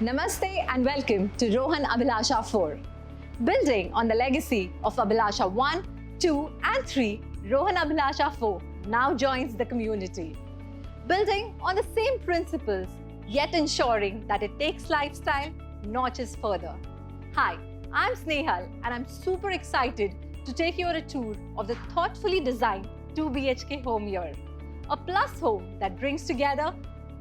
Namaste and welcome to Rohan Abhilasha 4. Building on the legacy of Abhilasha 1, 2 and 3, Rohan Abhilasha 4 now joins the community. Building on the same principles, yet ensuring that it takes lifestyle notches further. Hi, I'm Snehal and I'm super excited to take you on a tour of the thoughtfully designed 2 BHK home here. A plus home that brings together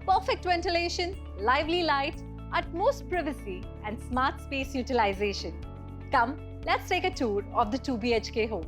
perfect ventilation, lively light, utmost privacy and smart space utilization. Come, let's take a tour of the 2 BHK home.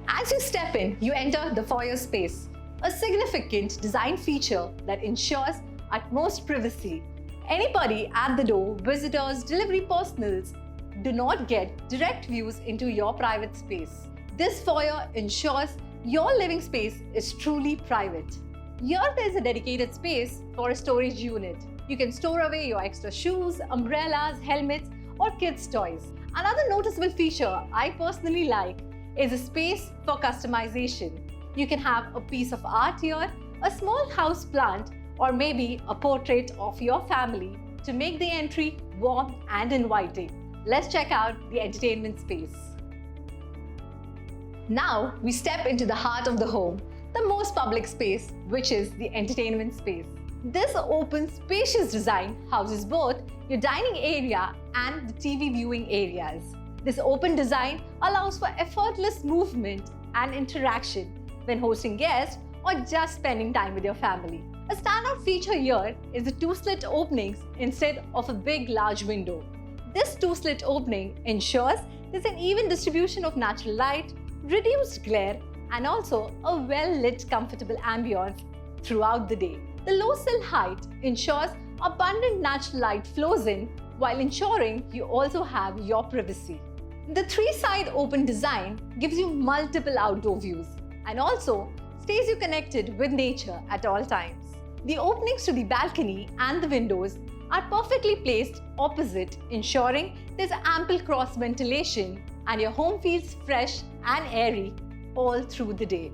As you step in, you enter the foyer space, a significant design feature that ensures utmost privacy. Anybody at the door, visitors, delivery personals, do not get direct views into your private space. This foyer ensures your living space is truly private. Here there is a dedicated space for a storage unit. You can store away your extra shoes, umbrellas, helmets, or kids' toys. Another noticeable feature I personally like is a space for customization. You can have a piece of art here, a small house plant, or maybe a portrait of your family to make the entry warm and inviting. Let's check out the entertainment space. Now we step into the heart of the home, the most public space, which is the entertainment space. This open, spacious design houses both your dining area and the TV viewing areas. This open design allows for effortless movement and interaction when hosting guests or just spending time with your family. A standout feature here is the 2 slit openings instead of a big, large window. This 2 slit opening ensures there's an even distribution of natural light, reduced glare, and also a well-lit, comfortable ambience throughout the day. The low sill height ensures abundant natural light flows in while ensuring you also have your privacy. The 3-side open design gives you multiple outdoor views and also stays you connected with nature at all times. The openings to the balcony and the windows are perfectly placed opposite, ensuring there's ample cross ventilation and your home feels fresh and airy all through the day.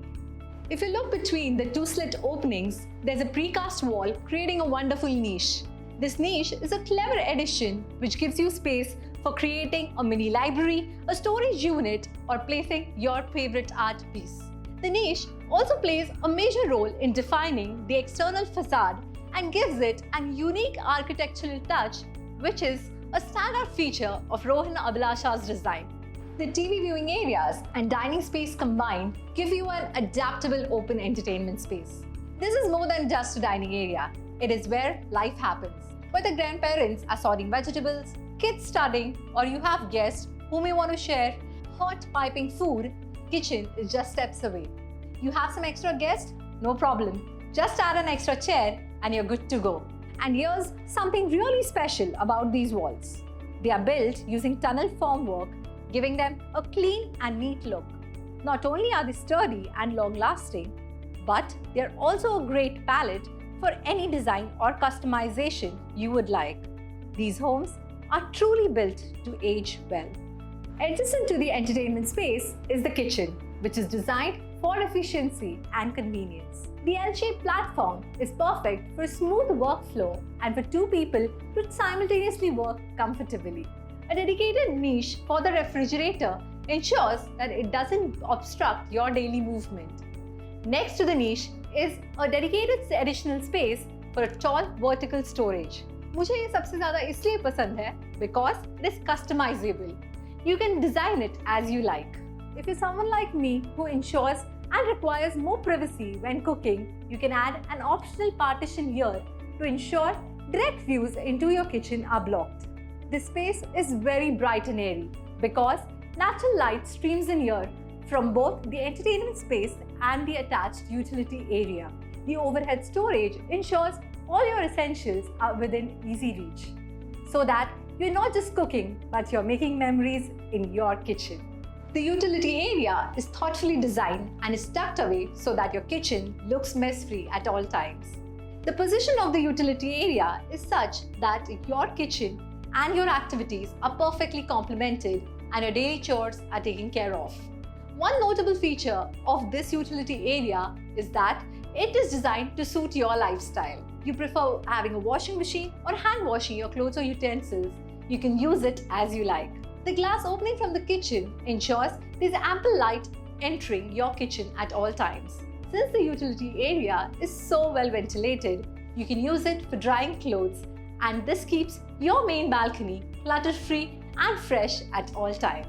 If you look between the 2 slit openings, there's a precast wall creating a wonderful niche. This niche is a clever addition which gives you space for creating a mini library, a storage unit, or placing your favorite art piece. The niche also plays a major role in defining the external facade and gives it a unique architectural touch, which is a standout feature of Rohan Abhilasha's design. The TV viewing areas and dining space combined give you an adaptable open entertainment space. This is more than just a dining area. It is where life happens. Whether grandparents are sorting vegetables, kids studying, or you have guests who may want to share hot piping food, kitchen is just steps away. You have some extra guests? No problem. Just add an extra chair and you're good to go. And here's something really special about these walls. They are built using tunnel formwork, giving them a clean and neat look. Not only are they sturdy and long-lasting, but they're also a great palette for any design or customization you would like. These homes are truly built to age well. Adjacent to the entertainment space is the kitchen, which is designed for efficiency and convenience. The L-shaped platform is perfect for a smooth workflow and for 2 people to simultaneously work comfortably. A dedicated niche for the refrigerator ensures that it doesn't obstruct your daily movement. Next to the niche is a dedicated additional space for a tall vertical storage. मुझे ये सबसे ज़्यादा इसलिए पसंद है because it is customizable. You can design it as you like. If you're someone like me who ensures and requires more privacy when cooking, you can add an optional partition here to ensure direct views into your kitchen are blocked. This space is very bright and airy because natural light streams in here from both the entertainment space and the attached utility area. The overhead storage ensures all your essentials are within easy reach, so that you're not just cooking, but you're making memories in your kitchen. The utility area is thoughtfully designed and is tucked away so that your kitchen looks mess-free at all times. The position of the utility area is such that your kitchen and your activities are perfectly complemented and your daily chores are taken care of. One notable feature of this utility area is that It is designed to suit your lifestyle. You prefer having a washing machine or hand washing your clothes or utensils. You can use it as you like. The glass opening from the kitchen ensures there's ample light entering your kitchen at all times. Since the utility area is so well ventilated, you can use it for drying clothes, and this keeps your main balcony clutter-free and fresh at all times.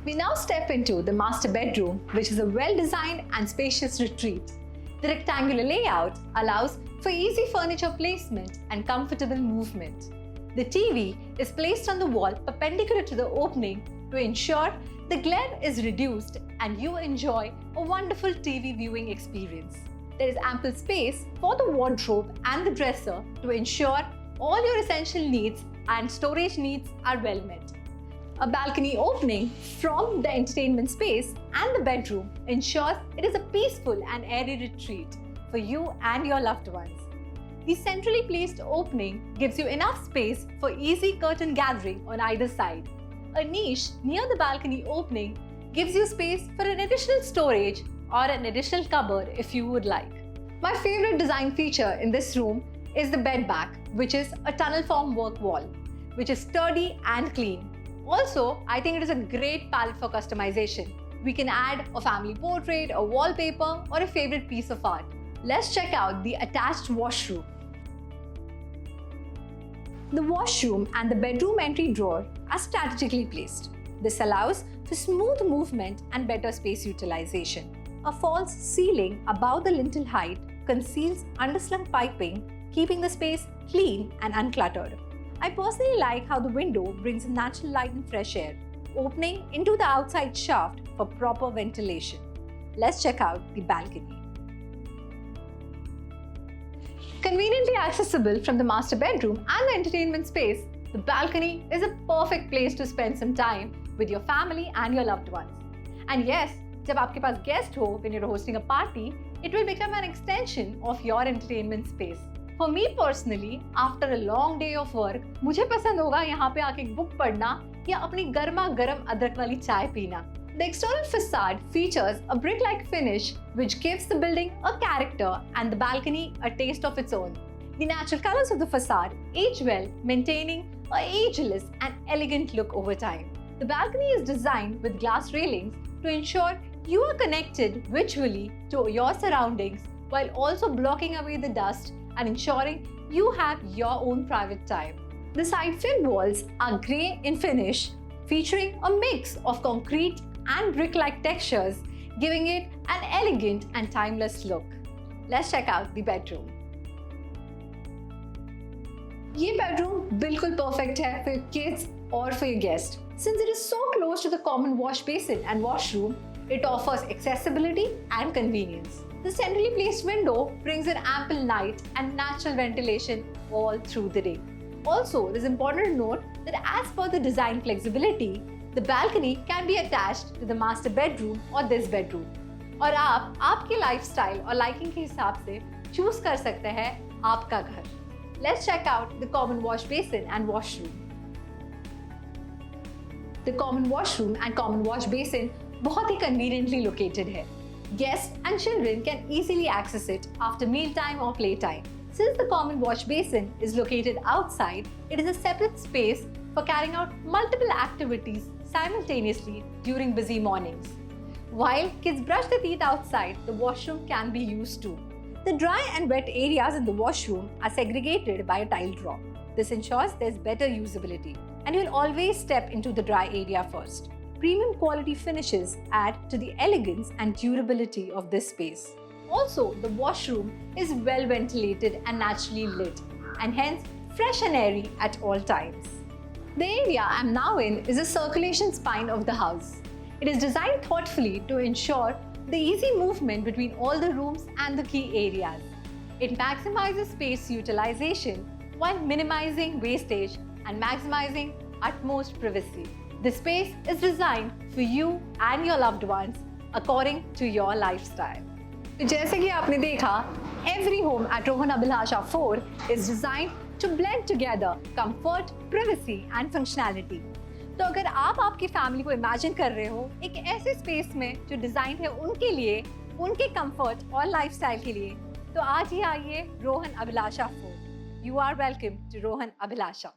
We now step into the master bedroom, which is a well-designed and spacious retreat. The rectangular layout allows for easy furniture placement and comfortable movement. The TV is placed on the wall perpendicular to the opening to ensure the glare is reduced and you enjoy a wonderful TV viewing experience. There is ample space for the wardrobe and the dresser to ensure all your essential needs and storage needs are well met. A balcony opening from the entertainment space and the bedroom ensures it is a peaceful and airy retreat for you and your loved ones. The centrally placed opening gives you enough space for easy curtain gathering on either side. A niche near the balcony opening gives you space for an additional storage or an additional cupboard if you would like. My favorite design feature in this room is the bed back, which is a tunnel form work wall, which is sturdy and clean. Also, I think it is a great palette for customization. We can add a family portrait, a wallpaper, or a favorite piece of art. Let's check out the attached washroom. The washroom and the bedroom entry drawer are strategically placed. This allows for smooth movement and better space utilization. A false ceiling above the lintel height conceals underslung piping, keeping the space clean and uncluttered. I personally like how the window brings in natural light and fresh air, opening into the outside shaft for proper ventilation. Let's check out the balcony. Conveniently accessible from the master bedroom and the entertainment space, the balcony is a perfect place to spend some time with your family and your loved ones. And yes, जब आपके पास guest हो, when you're hosting a party, it will become an extension of your entertainment space. For me personally, after a long day of work, मुझे पसंद होगा यहाँ पे आके book पढ़ना या अपनी गर्मा गर्म अदरक वाली चाय पीना. The external facade features a brick-like finish which gives the building a character and the balcony a taste of its own. The natural colors of the facade age well, maintaining a ageless and elegant look over time. The balcony is designed with glass railings to ensure you are connected visually to your surroundings while also blocking away the dust and ensuring you have your own private time. The side fill walls are grey in finish, featuring a mix of concrete and brick-like textures, giving it an elegant and timeless look. Let's check out the bedroom. ये bedroom बिल्कुल perfect है for your kids or for your guests. Since it is so close to the common wash basin and washroom, it offers accessibility and convenience. The centrally placed window brings in ample light and natural ventilation all through the day. Also, it is important to note that as per the design flexibility, the balcony can be attached to the master bedroom or this bedroom. और आप आपके lifestyle और liking के हिसाब से choose कर सकते हैं आपका घर. Let's check out the common wash basin and washroom. The common washroom and common wash basin बहुत ही conveniently located है. Guests and children can easily access it after mealtime or playtime. Since the common wash basin is located outside, it is a separate space for carrying out multiple activities simultaneously during busy mornings. While kids brush their teeth outside, the washroom can be used too. The dry and wet areas in the washroom are segregated by a tile drop. This ensures there's better usability, and you'll always step into the dry area first. Premium quality finishes add to the elegance and durability of this space. Also, the washroom is well ventilated and naturally lit, and hence fresh and airy at all times. The area I'm now in is the circulation spine of the house. It is designed thoughtfully to ensure the easy movement between all the rooms and the key areas. It maximizes space utilization while minimizing wastage and maximizing utmost privacy. The space is designed for you and your loved ones according to your lifestyle. जैसे कि आपने देखा, every home at Rohan Abhilasha 4 is designed to blend together comfort, privacy and functionality. तो अगर आप आपकी family को imagine कर रहे हो एक ऐसे स्पेस में जो डिज़ाइन है उनके लिए, उनके कंफर्ट और लाइफस्टाइल के लिए, तो आज ही आइए रोहन अभिलाषा fort. You are welcome to Rohan Abhilasha.